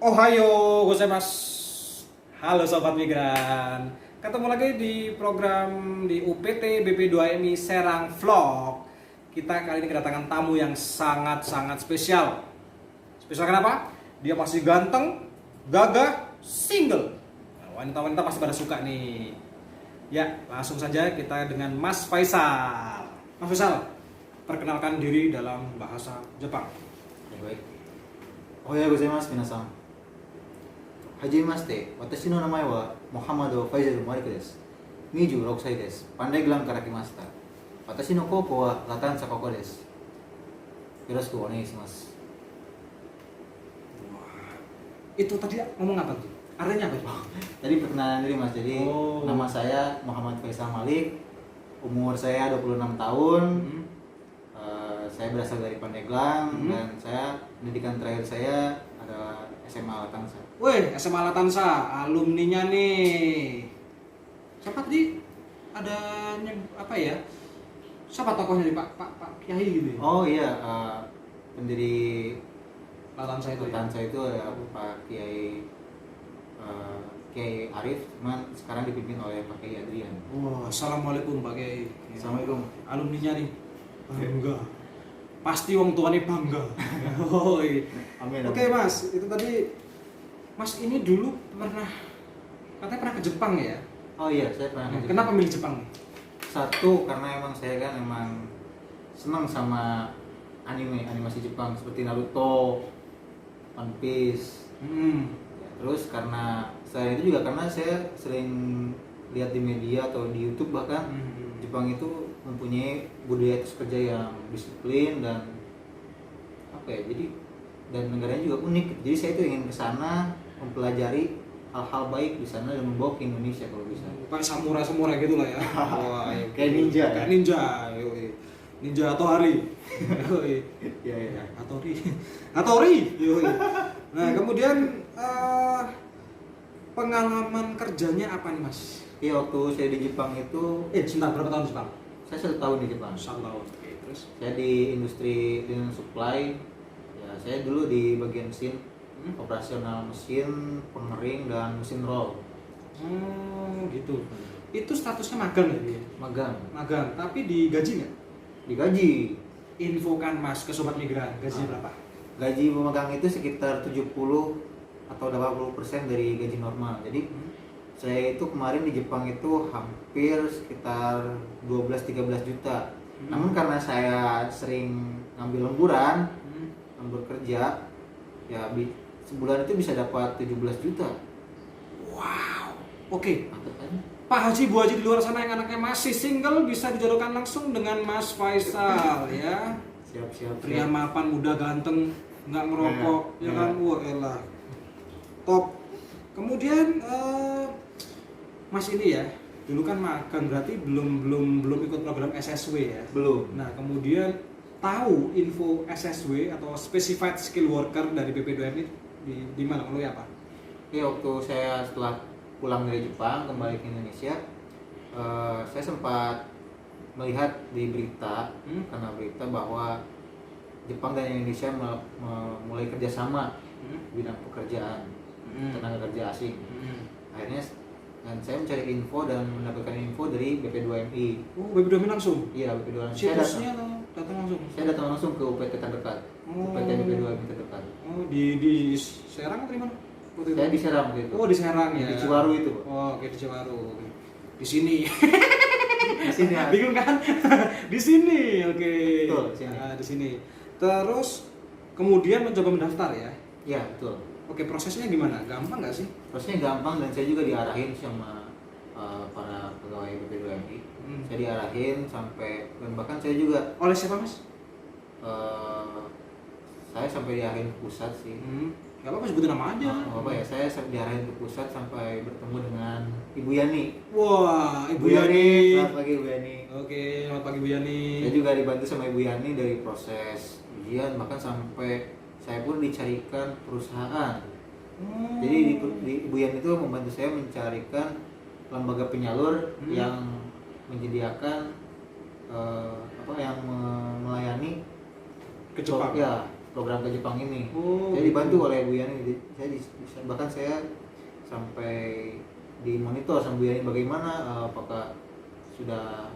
Ohayo gozaimasu. Halo Sobat Migran. Ketemu lagi di program di UPT BP2MI Serang Vlog. Kita kali ini kedatangan tamu yang sangat-sangat spesial. Spesial kenapa? Dia masih ganteng, gagah, single. Nah, wanita-wanita pasti pada suka nih. Ya, langsung saja kita dengan Mas Faisal. Mas Faisal, perkenalkan diri dalam bahasa Jepang. Ya, baik. Ohayou gozaimasu minasan. Hajimemashite, watashi no namae wa Muhammadu Faisal Malik desu. 26歳です。パンダイグランから来ました。私の高校はラタンサ高校です。よろしくお願いします。 Itu tadi ngomong apa tuh? Artinya apa tuh? Tadi perkenalan diri Mas. Jadi nama saya Muhammad Faisal Malik. Umur saya 26 tahun. Saya berasal dari Pandeglang dan saya pendidikan terakhir saya adalah SMA Latansa. Wih, SMA Latansa, alumninya nih. Siapa tadi? Ada apa ya? Siapa tokohnya nih Pak Kiai gitu ya? Oh iya, pendiri Latansa itu. Latansa itu ada Pak Kiai Kiai Arif, cuman sekarang dipimpin oleh Pak Kiai Adrian. Wah, assalamualaikum Pak Kiai. Assalamualaikum. Alumninya nih. Bangga. Pasti wong tuanya bangga. Amin. Oke Mas, itu tadi Mas ini dulu katanya pernah ke Jepang ya? Oh iya, saya pernah ke Jepang. Kenapa milih Jepang nih? Satu, karena emang saya kan emang senang sama animasi Jepang seperti Naruto, One Piece. Ya, terus karena selain itu juga karena saya sering lihat di media atau di YouTube bahkan Jepang itu mempunyai budaya etos kerja yang disiplin dan apa ya, jadi dan negaranya juga unik. Jadi saya itu ingin ke sana mempelajari hal-hal baik di sana dan membawa ke Indonesia kalau bisa. Kayak samurai gitu lah ya. Wah, Kayak ninja. Kayak ninja. Yoi. Ninja Hattori. Yoi. Iya iya. Hattori. Yoi. Nah, kemudian pengalaman kerjanya apa nih, Mas? Iya, waktu saya di Jepang itu Sebentar, berapa tahun di Jepang? saya 1 tahun di Jepang. 1 tahun. Oke, terus Saya di industri linen supply. Ya, saya dulu di bagian mesin, operasional mesin, pengering dan mesin roll. Gitu. Itu statusnya magang ya dia? Magang. Magang, tapi digaji nggak? Digaji. Infokan Mas ke Sobat Migran, gajinya berapa? Gaji pemegang itu sekitar 70 atau 80% dari gaji normal. Jadi saya itu kemarin di Jepang itu hampir sekitar 12-13 juta. Namun karena saya sering ngambil lemburan, lembur kerja, ya sebulan itu bisa dapat 17 juta. Wow. Oke. Mantap kan? Pak Haji, Bu Haji di luar sana yang anaknya masih single bisa dijodohkan langsung dengan Mas Faisal ya. Siap. Pria mapan, muda, ganteng, nggak ngerokok, ya kan? Wah, elah. Top. Kemudian Mas ini ya, dulu kan magang berarti belum ikut program SSW ya. Belum. Nah, kemudian tahu info SSW atau Specified Skill Worker dari BP2MI di mana? Melalui apa? Ya, waktu saya setelah pulang dari Jepang kembali ke Indonesia, saya sempat melihat di berita karena berita bahwa Jepang dan Indonesia mulai kerjasama bidang pekerjaan tenaga kerja asing. Akhirnya dan saya mencari info dan mendapatkan info dari BP2MI. Oh, BP2MI langsung? Iya, BP2MI. Situsnya atau datang langsung? Saya datang langsung ke UPT terdekat. UPT BP2MI terdekat. Oh, di Serang atau di mana? Saya di Serang gitu. Oh, di Serang ya. Di Ciwaru itu, Pak. Oh, oke, di Ciwaru. Di sini. Di sini. Bingung kan? Di sini. Oke. Betul, di sini. Nah, di sini. Terus kemudian mencoba mendaftar ya. Iya, betul. Oke, prosesnya gimana? Gampang nggak sih? Prosesnya gampang dan saya juga diarahin sama para pegawai BP2MI. Saya diarahin sampai dan bahkan saya juga Oleh siapa, Mas? saya sampai diarahin ke pusat sih. Gak apa-apa, sebutin nama aja. Ya, saya diarahin ke pusat sampai bertemu dengan Ibu Yani. Wah, Ibu Yani. Selamat pagi Ibu Yani. Oke, selamat pagi Bu Yani. Saya juga dibantu sama Ibu Yani dari proses ujian, bahkan sampai saya pun dicarikan perusahaan. Jadi Ibu Yani itu membantu saya mencarikan lembaga penyalur yang menyediakan yang melayani ke Jepang. Ya, program ke Jepang ini. Oh, Saya gitu. dibantu oleh Bu Yani. Bahkan saya sampai dimonitor sama Bu Yani bagaimana apakah sudah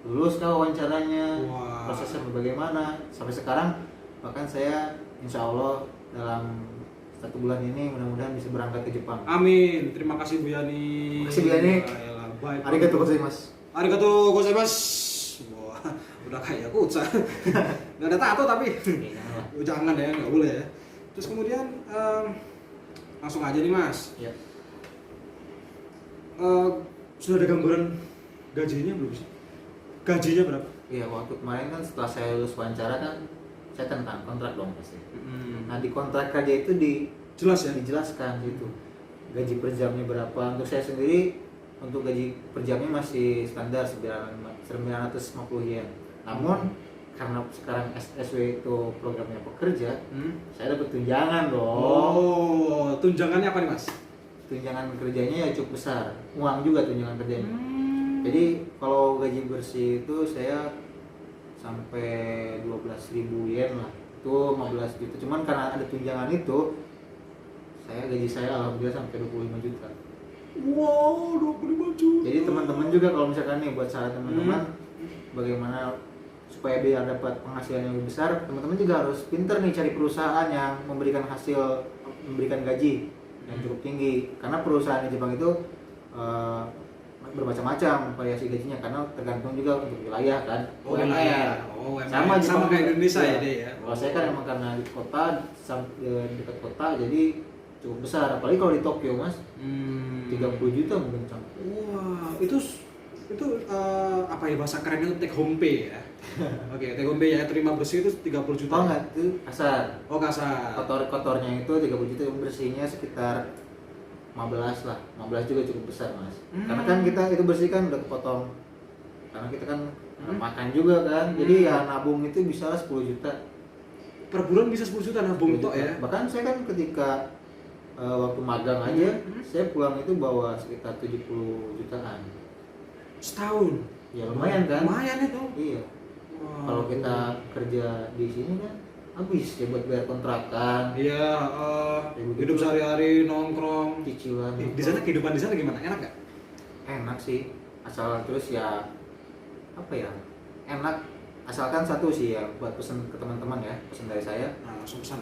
lulus kah wawancaranya, Wah. prosesnya bagaimana. Sampai sekarang bahkan saya insya Allah dalam 1 bulan ini mudah-mudahan bisa berangkat ke Jepang. Amin. Terima kasih Bu Yani. Terima kasih Bu Yani. Yaelah, baik. Arigatou gozaimasu. Arigato gozaimasu. Wah, udah kayak kuca. Gak ada tato tapi. Janganlah. Oh, jangan ya, nggak boleh ya. Terus kemudian langsung aja nih Mas. Ya. Sudah ada gambaran gajinya belum sih? Gajinya berapa? Iya, waktu kemarin kan setelah saya lulus wawancara kan saya tentang kontrak dong pasti. Nah di kontrak kerja itu Jelas ya? dijelaskan gitu gaji per jamnya berapa. Untuk saya sendiri untuk gaji per jamnya masih standar 950 yen. Namun karena sekarang SSW itu programnya pekerja, saya dapat tunjangan dong. Oh, tunjangannya apa nih Mas? Tunjangan kerjanya ya cukup besar, uang juga tunjangan kerjanya. Jadi kalau gaji bersih itu saya sampai 12.000 yen lah, itu 15 juta. Cuman karena ada tunjangan itu, gaji saya alhamdulillah sampai 25 juta. Wow, 25 juta. Jadi teman-teman juga kalau misalkan nih buat saran teman-teman bagaimana supaya biar dapat penghasilan yang lebih besar, teman-teman juga harus pinter nih cari perusahaan yang memberikan gaji yang cukup tinggi. Karena perusahaan di Jepang itu bermacam-macam variasi gajinya karena tergantung juga untuk wilayah kan. Oh, UMR. wilayah. Oh, UMR. Sama Sama kayak Indonesia ya, deh ya. Kalau saya kan emang karena di kota dekat kota jadi cukup besar. Apalagi kalau di Tokyo Mas, 30 juta mungkin sampai. Wah, itu apa ya bahasa kerennya itu take home pay ya. Oke, take home pay ya, terima bersih itu 30 juta. Oh enggak, itu kasar. Oh, kasar. Kotornya itu 30 juta, bersihnya sekitar 15 lah. 15 juga cukup besar Mas. Karena kan kita itu bersih kan udah kepotong. Karena kita kan makan juga kan. Jadi ya nabung itu bisa 10 juta. Per bulan bisa 10 juta nabung 10 tok juta. ya. Bahkan saya kan ketika waktu magang aja, saya pulang itu bawa sekitar 70 jutaan. Setahun. Ya lumayan kan? Lumayan itu. Iya. Wow. Kalau kita kerja di sini kan habis ya buat bayar kontrakan, Iya, begitu. hidup sehari-hari nongkrong. cicilan. Di sana kehidupan di sana gimana? Enak gak? Enak sih, asal terus ya apa ya? Enak asalkan satu sih ya buat pesan ke teman-teman ya, pesan dari saya. Nah, langsung pesan.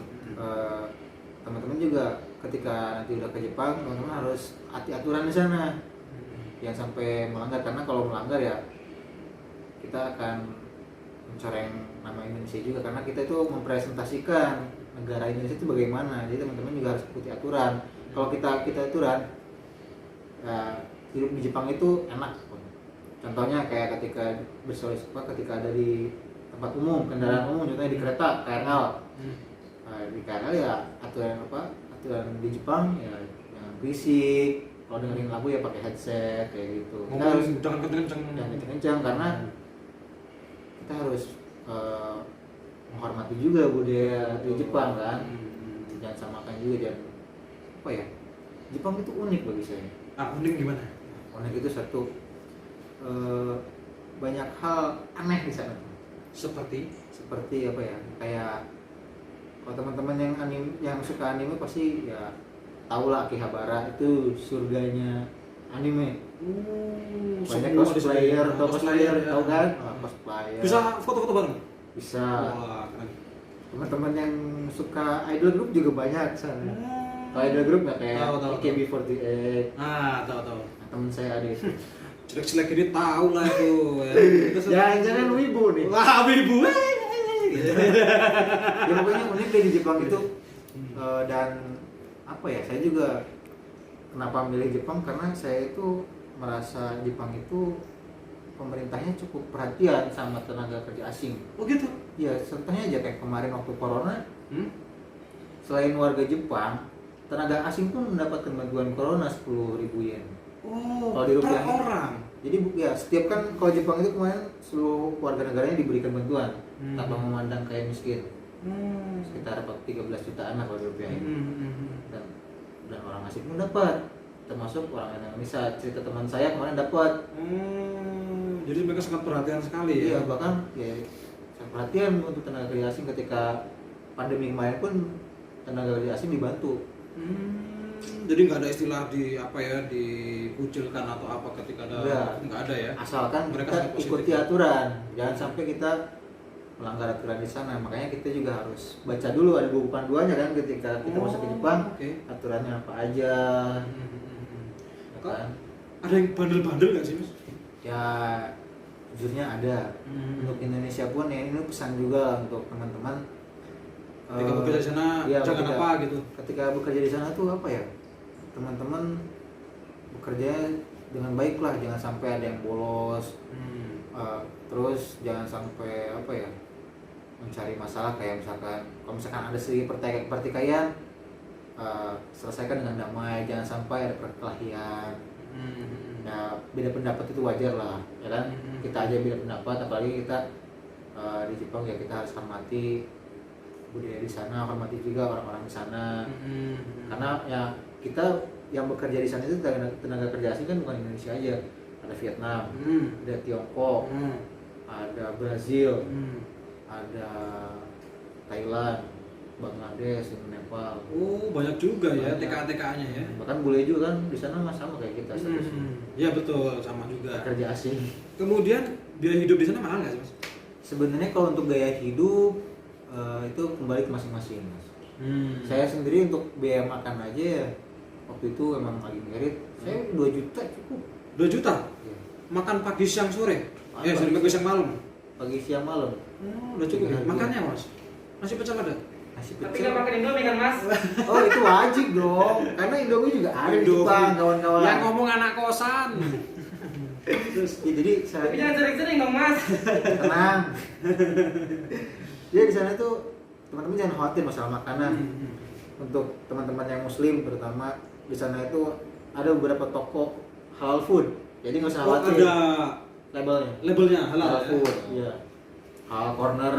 Teman-teman juga ketika nanti udah ke Jepang, teman-teman harus hati aturan di sana. Jangan sampai melanggar karena kalau melanggar ya kita akan mencoreng nama Indonesia juga karena kita itu mempresentasikan negara Indonesia itu bagaimana. Jadi teman-teman juga harus ikuti aturan. Kalau kita aturan, ya, hidup di Jepang itu enak. Contohnya kayak ketika ketika ada di tempat umum, kendaraan umum, contohnya di kereta KRL. Nah, di KRL ya aturan di Jepang ya jangan berisik. Kalau dengerin lagu ya pakai headset kayak gitu. Kita harus jangan kenceng-kenceng. jangan kencang karena kita harus menghormati juga budaya di Jepang kan. Jangan samakan juga apa ya? Jepang itu unik bagi saya. Unik gimana? Unik itu satu banyak hal aneh di sana. Seperti apa ya? Kayak kalau teman-teman yang suka anime pasti ya tahu lah Akihabara itu surganya anime. Banyak cosplayer, tahu kan? Cosplayer. Bisa foto-foto bareng? Bisa. Wah, keren. Teman-teman yang suka idol group juga banyak sana. Kalau idol group nggak kayak Tahu. AKB48. Tahu. Nah, teman saya ada itu. Jelek-jelek ini tahu lah itu. Jangan wibu nih. Wah, wibu. Ya pokoknya unik deh di Jepang itu. Dan apa ya? Saya juga kenapa milih Jepang karena saya itu merasa Jepang itu pemerintahnya cukup perhatian sama tenaga kerja asing. Oh gitu? Ya contohnya aja kayak kemarin waktu corona, selain warga Jepang, tenaga asing pun mendapatkan bantuan corona 10.000 yen. Oh, Kalau di per rupiah orang? Jadi ya setiap kan kalau Jepang itu kemarin seluruh warga negaranya diberikan bantuan tanpa memandang kayak miskin. Sekitar 13 jutaan lah kalau di rupiah ini. Dan orang asing pun dapat, termasuk orang Indonesia. Cerita teman saya kemarin dapat. Jadi mereka sangat perhatian sekali ya. Iya, bahkan ya sangat perhatian untuk tenaga kerja asing ketika pandemi kemarin pun tenaga kerja asing dibantu. Jadi nggak ada istilah di apa ya, dikucilkan atau apa ketika ada, nggak ada ya. Asalkan Mereka kita sangat positif. ikuti aturan, jangan sampai kita melanggar aturan di sana. Makanya kita juga harus baca dulu, ada buku panduannya kan ketika kita masuk ke Jepang, Oke. aturannya apa aja. Ya Kok kan? ada yang bandel-bandel nggak sih, Mas? Ya jujurnya ada. Untuk Indonesia pun ya ini pesan juga untuk teman-teman. Ketika bekerja di sana Iya, jangan ketika- apa gitu. Ketika bekerja di sana tuh apa ya? Teman-teman bekerja dengan baik lah, jangan sampai ada yang bolos. Terus jangan sampai apa ya, mencari masalah kayak misalkan kalau misalkan ada sedikit pertikaian, selesaikan dengan damai, jangan sampai ada perkelahian. Ya beda pendapat itu wajar lah, ya kan? Kita aja beda pendapat, apalagi kita di Jepang ya kita harus hormati budaya di sana, hormati juga orang-orang di sana. Karena ya kita yang bekerja di sana itu tenaga kerja asing kan bukan Indonesia aja, ada Vietnam, ada Tiongkok, ada Brazil, ada Thailand, Bangladesh, Nepal. Oh, banyak juga ya Banyak. TKA-TKA-nya ya. Bahkan bule juga kan di sana mah sama kayak kita statusnya. Ya betul, sama juga. Kerja asing. Kemudian biaya hidup di sana mahal nggak sih, Mas? Sebenarnya kalau untuk gaya hidup itu kembali ke masing-masing, Mas. Saya sendiri untuk biaya makan aja ya, waktu itu emang lagi merit, saya 2 juta cukup. 2 juta? Ya. Makan pagi, siang, sore? Pagi, Sorry, pagi, siang, malam? Pagi siang malam. Udah cukup ya? Iya. Makannya, Mas? Nasi pecel ada? Nasi Tapi pecel. nggak makan Indomie kan mas? Oh itu wajib dong, karena Indomie juga ada di Indomie. Jepang kawan-kawan. Yang ngomong anak kosan. Terus ya, jadi saya Tapi jangan sering-sering dong mas. tenang. Jadi di sana tuh teman-teman jangan khawatir masalah makanan. Untuk teman-teman yang muslim terutama di sana itu ada beberapa toko halal food. Jadi nggak usah Oh, khawatir ada labelnya. labelnya halal ya? Food, iya. Halal corner.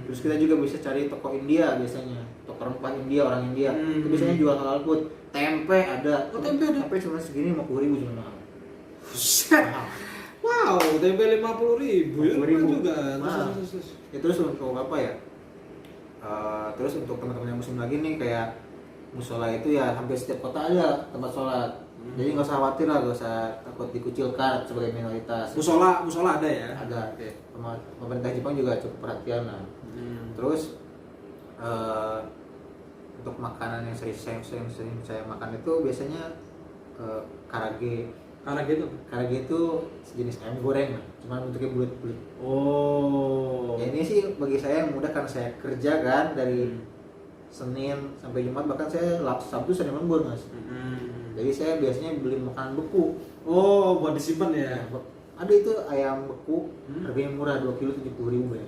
Terus kita juga bisa cari toko India biasanya, toko rempah India, orang India. Itu biasanya jual halal food. Tempe ada. Oh, tempe ada? Tempe cuma segini 50.000 cuma mahal. Buset. Wow, tempe 50.000 ya, 50.000. mahal juga. Mahal. Terus. Ya terus untuk apa ya? Terus untuk teman-teman yang muslim lagi nih kayak musola itu ya hampir setiap kota ada tempat sholat. Jadi nggak usah khawatir lah, nggak usah takut dikucilkan sebagai minoritas. Musola ada ya? Ada. Pemerintah Jepang juga cukup perhatian lah. Terus untuk makanan yang sering saya makan itu biasanya karage. Karena gitu. Karage itu sejenis ayam goreng lah, cuma bentuknya bulat-bulat. Oh. Ya ini sih bagi saya yang mudah karena saya kerja kan dari Senin sampai Jumat, bahkan saya Sabtu Senin lembur mas. Jadi saya biasanya beli makanan beku. Oh, buat disimpan ya? Ada itu ayam beku, harganya murah, 2 kilo 70.000 ya.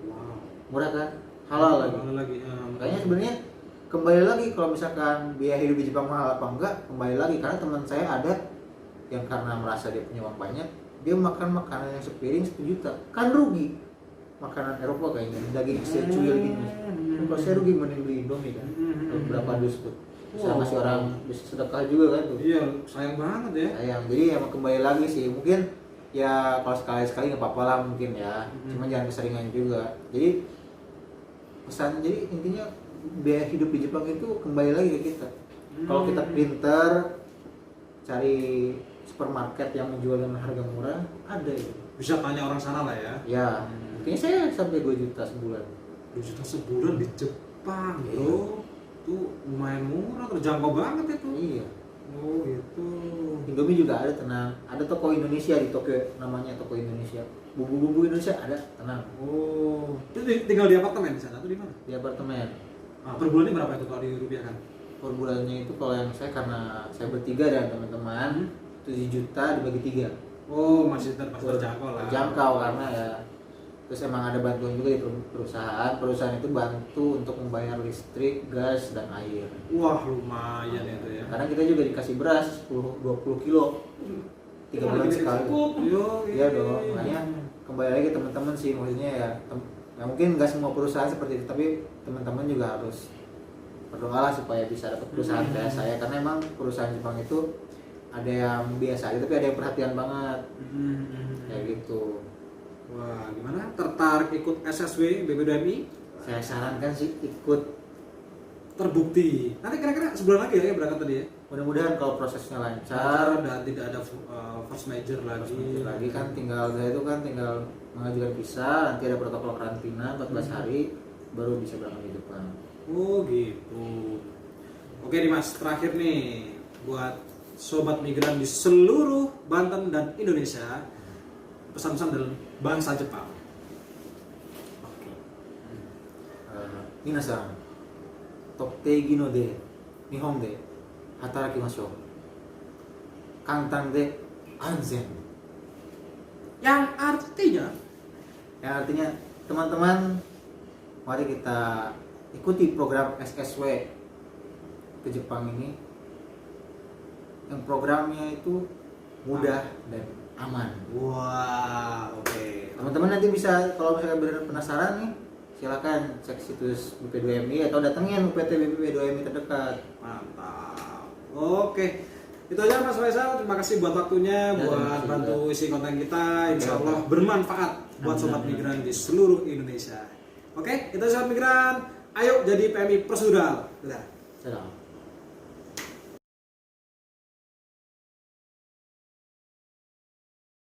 Wow. Murah kan? Halal lagi. Halal lagi. Makanya sebenarnya kembali lagi kalau misalkan biaya hidup di Jepang mahal apa enggak, kembali lagi karena teman saya ada yang karena merasa dia punya uang banyak, dia makan makanan yang sepiring 1 juta, kan rugi. Makanan Eropa kayaknya, daging cuil gitu. Kalau saya rugi mending beli Indomie kan, berapa dus tuh. Bisa ngasih orang, bisa sedekah juga kan tuh. Iya, sayang banget ya. Sayang, jadi emang kembali lagi sih, mungkin ya kalau sekali-sekali nggak apa-apa lah mungkin ya, cuma jangan keseringan juga. Jadi pesan, jadi intinya biaya hidup di Jepang itu kembali lagi ke kita. Kalau kita pinter cari supermarket yang menjual dengan harga murah, ada itu. Bisa tanya orang sana lah ya. Ya, kayaknya saya sampai 2 juta sebulan. 2 juta sebulan di Jepang, Iya. bro. Itu lumayan murah, terjangkau banget itu. Iya. Oh gitu. Indomie juga ada, tenang. Ada toko Indonesia di Tokyo, namanya toko Indonesia. Bumbu-bumbu Indonesia ada, tenang. Oh, itu tinggal di apartemen di sana atau di mana? Di apartemen. Per bulannya berapa itu kalau dirupiahkan? Per bulannya itu kalau yang saya, karena saya bertiga dan teman-teman, 7 juta dibagi 3. Oh, masih terjangkau lah. Terjangkau karena ya. Terus emang ada bantuan juga di perusahaan. Perusahaan itu bantu untuk membayar listrik, gas, dan air. Wah, lumayan itu ya. Karena kita juga dikasih beras 20 kilo 3 bulan sekali. Iya dong, makanya kembali lagi teman-teman sih, maksudnya ya, ya mungkin nggak semua perusahaan seperti itu, tapi teman-teman juga harus berdoa lah supaya bisa dapat perusahaan kayak saya, karena emang perusahaan Jepang itu ada yang biasa aja tapi ada yang perhatian banget kayak gitu. Wah, gimana? Tertarik ikut SSW BB2MI? Saya sarankan sih ikut. Terbukti. Nanti kira-kira sebulan lagi ya berangkat tadi ya. Mudah-mudahan kalau prosesnya Lancar lancar. dan tidak ada force major lagi. Lagi kan tinggal saya itu kan tinggal mengajukan visa, nanti ada protokol karantina 14 hari baru bisa berangkat ke Jepang. Oh gitu. Oke nih Mas, terakhir nih buat sobat migran di seluruh Banten dan Indonesia, pesan-pesan dalam bahasa Jepang. Oke. Minasan, tokteigi no de Nihon de hatarakimashou. Kantan de anzen. Yang artinya Yang artinya teman-teman mari kita ikuti program SSW ke Jepang ini. Yang programnya itu mudah dan aman. wah, oke. Teman-teman nanti bisa kalau misalnya benar penasaran nih, silakan cek situs BP2MI atau datengin UPT BP2MI terdekat. Mantap. Oke. Itu aja Mas Faisal. Terima kasih buat waktunya, Ya, terima buat kasih bantu juga. isi konten kita. Insya Ya, Allah bermanfaat buat Amin, sobat amin. migran di seluruh Indonesia. Oke, itu sobat migran. Ayo jadi PMI prosedural. Dadah. Salam.